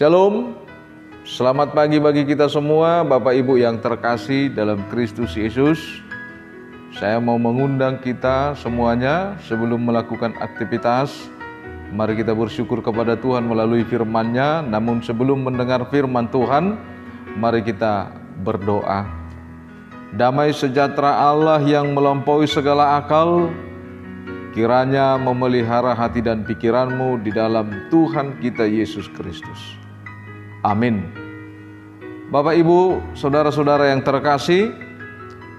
Shalom, selamat pagi bagi kita semua, Bapak Ibu yang terkasih dalam Kristus Yesus. Saya mau mengundang kita semuanya sebelum melakukan aktivitas. Mari kita bersyukur kepada Tuhan melalui firman-Nya. Namun sebelum mendengar firman Tuhan, mari kita berdoa. Damai sejahtera Allah yang melampaui segala akal, kiranya memelihara hati dan pikiranmu di dalam Tuhan kita Yesus Kristus. Amin. Bapak, Ibu, saudara-saudara yang terkasih,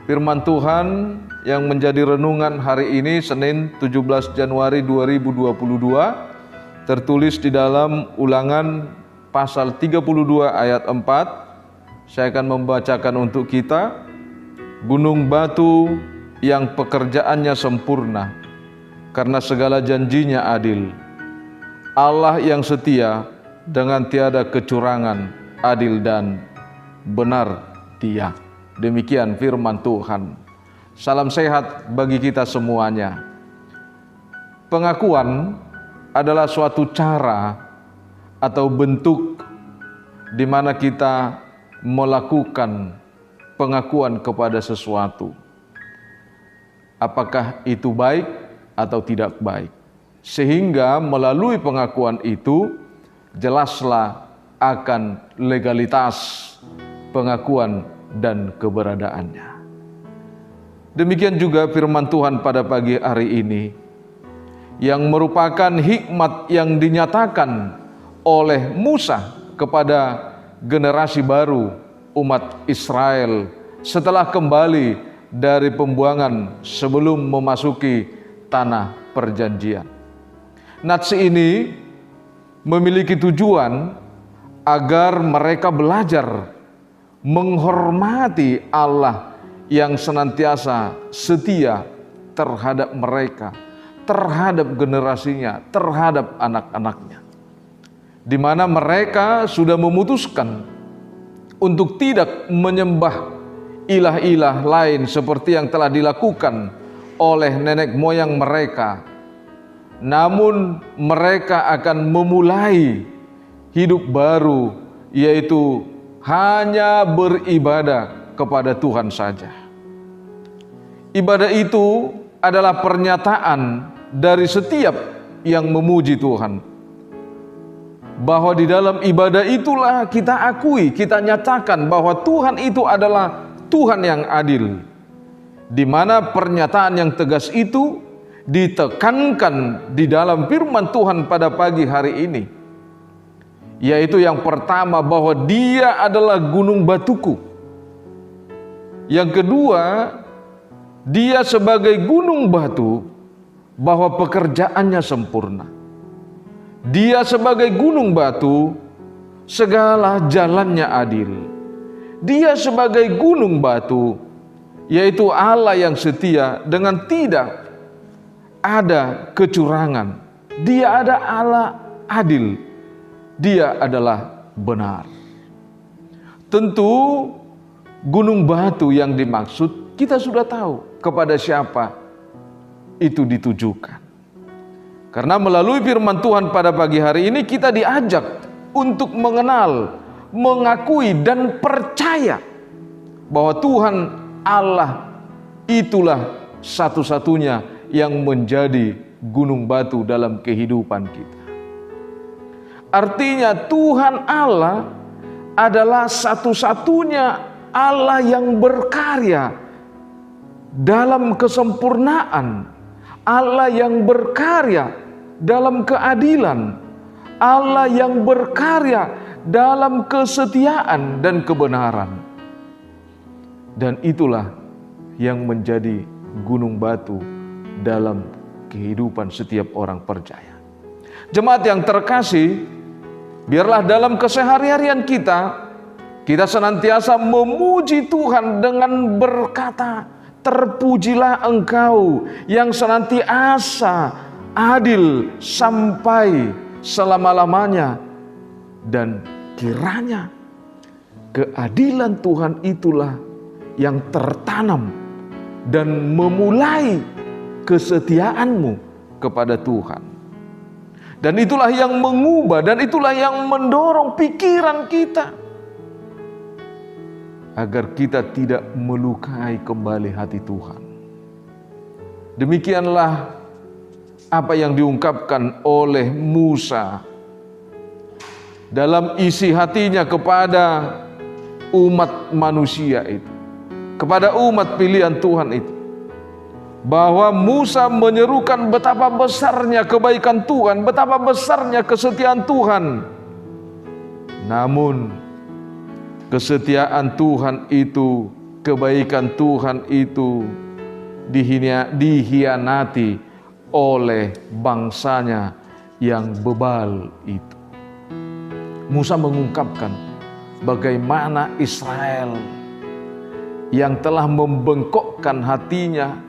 firman Tuhan yang menjadi renungan hari ini Senin 17 Januari 2022 tertulis di dalam Ulangan pasal 32 ayat 4. Saya akan membacakan untuk kita. Gunung batu yang pekerjaannya sempurna, karena segala janjinya adil. Allah yang setia, dengan tiada kecurangan, adil dan benar Dia. Demikian firman Tuhan. Salam sehat bagi kita semuanya. Pengakuan adalah suatu cara atau bentuk di mana kita melakukan pengakuan kepada sesuatu. Apakah itu baik atau tidak baik? Sehingga melalui pengakuan itu jelaslah akan legalitas pengakuan dan keberadaannya. Demikian juga firman Tuhan pada pagi hari ini, yang merupakan hikmat yang dinyatakan oleh Musa kepada generasi baru umat Israel setelah kembali dari pembuangan sebelum memasuki tanah perjanjian. Nats ini memiliki tujuan agar mereka belajar menghormati Allah yang senantiasa setia terhadap mereka, terhadap generasinya, terhadap anak-anaknya. Di mana mereka sudah memutuskan untuk tidak menyembah ilah-ilah lain seperti yang telah dilakukan oleh nenek moyang mereka. Namun mereka akan memulai hidup baru, yaitu hanya beribadah kepada Tuhan saja. Ibadah itu adalah pernyataan dari setiap yang memuji Tuhan, bahwa di dalam ibadah itulah kita akui, kita nyatakan bahwa Tuhan itu adalah Tuhan yang adil. Di mana pernyataan yang tegas itu ditekankan di dalam firman Tuhan pada pagi hari ini, yaitu yang pertama bahwa Dia adalah gunung batuku. Yang kedua, Dia sebagai gunung batu bahwa pekerjaannya sempurna. Dia sebagai gunung batu, segala jalannya adil. Dia sebagai gunung batu, yaitu Allah yang setia dengan tidak ada kecurangan. Dia ada Allah adil. Dia adalah benar. Tentu gunung batu yang dimaksud kita sudah tahu kepada siapa itu ditujukan. Karena melalui firman Tuhan pada pagi hari ini kita diajak untuk mengenal, mengakui dan percaya bahwa Tuhan Allah itulah satu-satunya yang menjadi gunung batu dalam kehidupan kita. Artinya Tuhan Allah adalah satu-satunya Allah yang berkarya dalam kesempurnaan, Allah yang berkarya dalam keadilan, Allah yang berkarya dalam kesetiaan dan kebenaran. Dan itulah yang menjadi gunung batu dalam kehidupan setiap orang percaya. Jemaat yang terkasih, biarlah dalam keseharian kita senantiasa memuji Tuhan dengan berkata, terpujilah Engkau yang senantiasa adil sampai selama-lamanya. Dan kiranya keadilan Tuhan itulah yang tertanam dan memulai kesetiaanmu kepada Tuhan. Dan itulah yang mengubah, dan itulah yang mendorong pikiran kita agar kita tidak melukai kembali hati Tuhan. Demikianlah apa yang diungkapkan oleh Musa dalam isi hatinya kepada umat manusia itu, kepada umat pilihan Tuhan itu, bahwa Musa menyerukan betapa besarnya kebaikan Tuhan, betapa besarnya kesetiaan Tuhan. Namun kesetiaan Tuhan itu, kebaikan Tuhan itu dihianati oleh bangsanya yang bebal itu. Musa mengungkapkan bagaimana Israel yang telah membengkokkan hatinya,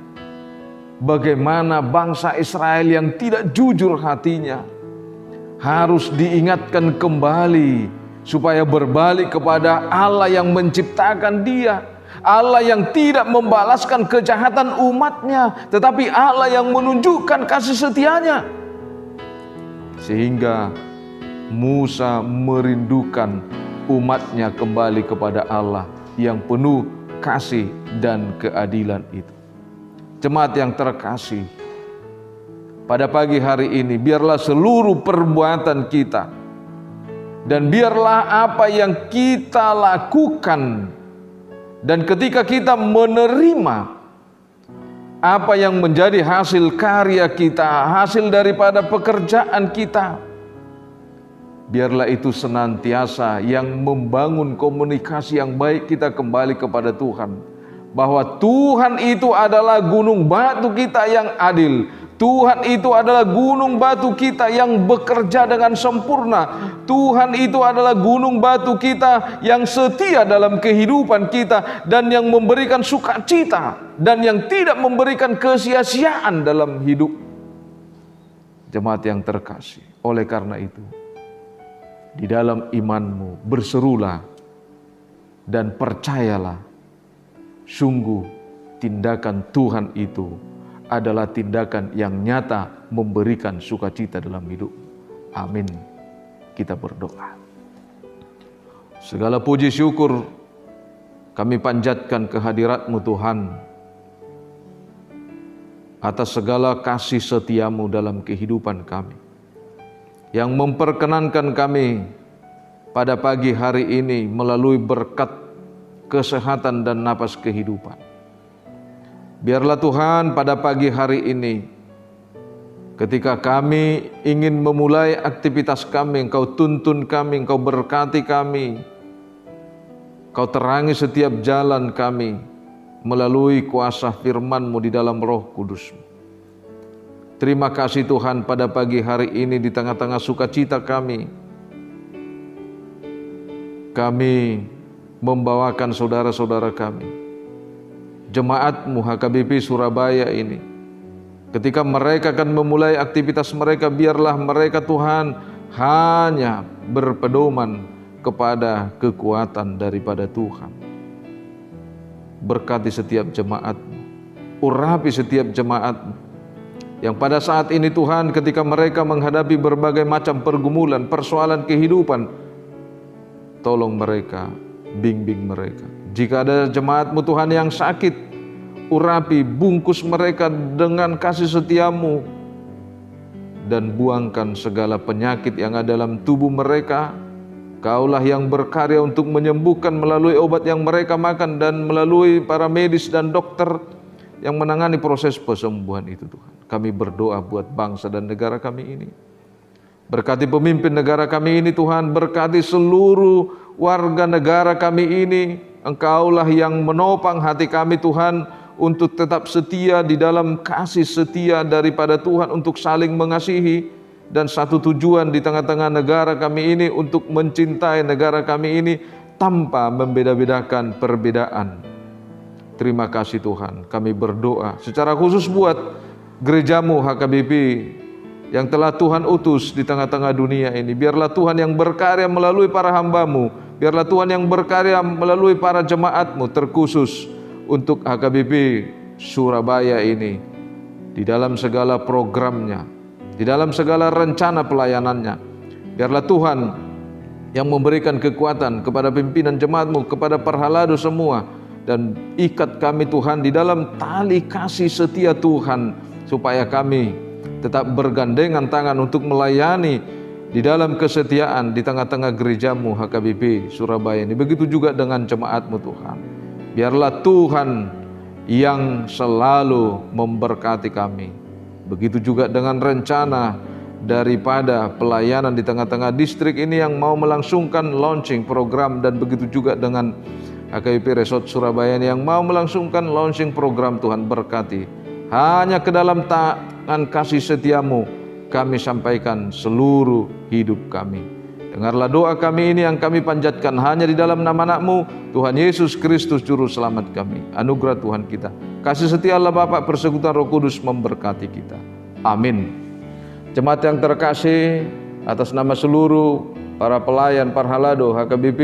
bagaimana bangsa Israel yang tidak jujur hatinya harus diingatkan kembali supaya berbalik kepada Allah yang menciptakan dia, Allah yang tidak membalaskan kejahatan umatnya, tetapi Allah yang menunjukkan kasih setianya. Sehingga Musa merindukan umatnya kembali kepada Allah yang penuh kasih dan keadilan itu. Jemaat yang terkasih, pada pagi hari ini biarlah seluruh perbuatan kita dan biarlah apa yang kita lakukan, dan ketika kita menerima apa yang menjadi hasil karya kita, hasil daripada pekerjaan kita, biarlah itu senantiasa yang membangun komunikasi yang baik kita kembali kepada Tuhan. Bahwa Tuhan itu adalah gunung batu kita yang adil. Tuhan itu adalah gunung batu kita yang bekerja dengan sempurna. Tuhan itu adalah gunung batu kita yang setia dalam kehidupan kita, dan yang memberikan sukacita, dan yang tidak memberikan kesia-siaan dalam hidup. Jemaat yang terkasih, oleh karena itu, di dalam imanmu berserulah dan percayalah, sungguh tindakan Tuhan itu adalah tindakan yang nyata memberikan sukacita dalam hidup. Amin. Kita berdoa. Segala puji syukur kami panjatkan kehadirat-Mu Tuhan, atas segala kasih setiamu dalam kehidupan kami, yang memperkenankan kami pada pagi hari ini melalui berkat kesehatan dan napas kehidupan. Biarlah Tuhan pada pagi hari ini, ketika kami ingin memulai aktivitas kami, Engkau tuntun kami, Engkau berkati kami, Engkau terangi setiap jalan kami melalui kuasa firman-Mu di dalam Roh Kudus-Mu. Terima kasih Tuhan, pada pagi hari ini di tengah-tengah sukacita kami membawakan saudara-saudara kami, jemaat-Mu HKBP Surabaya ini. Ketika mereka akan memulai aktivitas mereka, biarlah mereka Tuhan hanya berpedoman kepada kekuatan daripada Tuhan. Berkati setiap jemaat-Mu, urapi setiap jemaat-Mu yang pada saat ini Tuhan, ketika mereka menghadapi berbagai macam pergumulan, persoalan kehidupan, tolong mereka, bimbing mereka. Jika ada jemaat-Mu Tuhan yang sakit, urapi, bungkus mereka dengan kasih setiamu, dan buangkan segala penyakit yang ada dalam tubuh mereka. Kaulah yang berkarya untuk menyembuhkan melalui obat yang mereka makan dan melalui para medis dan dokter yang menangani proses pesembuhan itu Tuhan. Kami berdoa buat bangsa dan negara kami ini. Berkati pemimpin negara kami ini Tuhan, berkati seluruh warga negara kami ini. Engkaulah yang menopang hati kami Tuhan, untuk tetap setia di dalam kasih setia daripada Tuhan, untuk saling mengasihi, dan satu tujuan di tengah-tengah negara kami ini, untuk mencintai negara kami ini tanpa membeda-bedakan perbedaan. Terima kasih Tuhan, kami berdoa secara khusus buat gereja-Mu HKBP yang telah Tuhan utus di tengah-tengah dunia ini. Biarlah Tuhan yang berkarya melalui para hamba-Mu, biarlah Tuhan yang berkarya melalui para jemaat-Mu, terkhusus untuk HKBP Surabaya ini, di dalam segala programnya, di dalam segala rencana pelayanannya. Biarlah Tuhan yang memberikan kekuatan kepada pimpinan jemaat-Mu, kepada Parhalado semua, dan ikat kami Tuhan di dalam tali kasih setia Tuhan, supaya kami tetap bergandengan tangan untuk melayani di dalam kesetiaan di tengah-tengah gereja-Mu HKBP Surabaya ini. Begitu juga dengan jemaat-Mu Tuhan. Biarlah Tuhan yang selalu memberkati kami. Begitu juga dengan rencana daripada pelayanan di tengah-tengah distrik ini yang mau melangsungkan launching program, dan begitu juga dengan HKBP Resort Surabaya yang mau melangsungkan launching program. Tuhan berkati. Hanya ke dalam tangan kasih setia-Mu kami sampaikan seluruh hidup kami. Dengarlah doa kami ini yang kami panjatkan hanya di dalam nama Anak-Mu, Tuhan Yesus Kristus Juru Selamat kami. Anugerah Tuhan kita, kasih setia Allah Bapa, persekutuan Roh Kudus memberkati kita. Amin. Jemaat yang terkasih, atas nama seluruh para pelayan Parhalado HKBP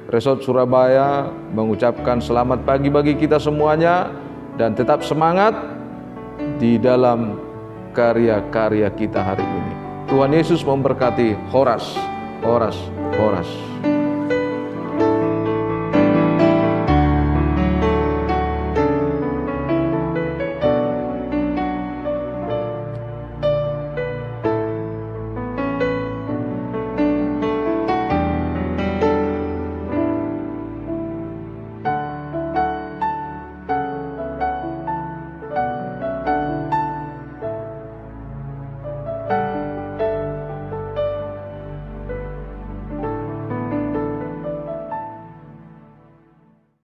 Resort Surabaya mengucapkan selamat pagi bagi kita semuanya, dan tetap semangat di dalam karya-karya kita hari ini. Tuhan Yesus memberkati. Horas, horas, horas.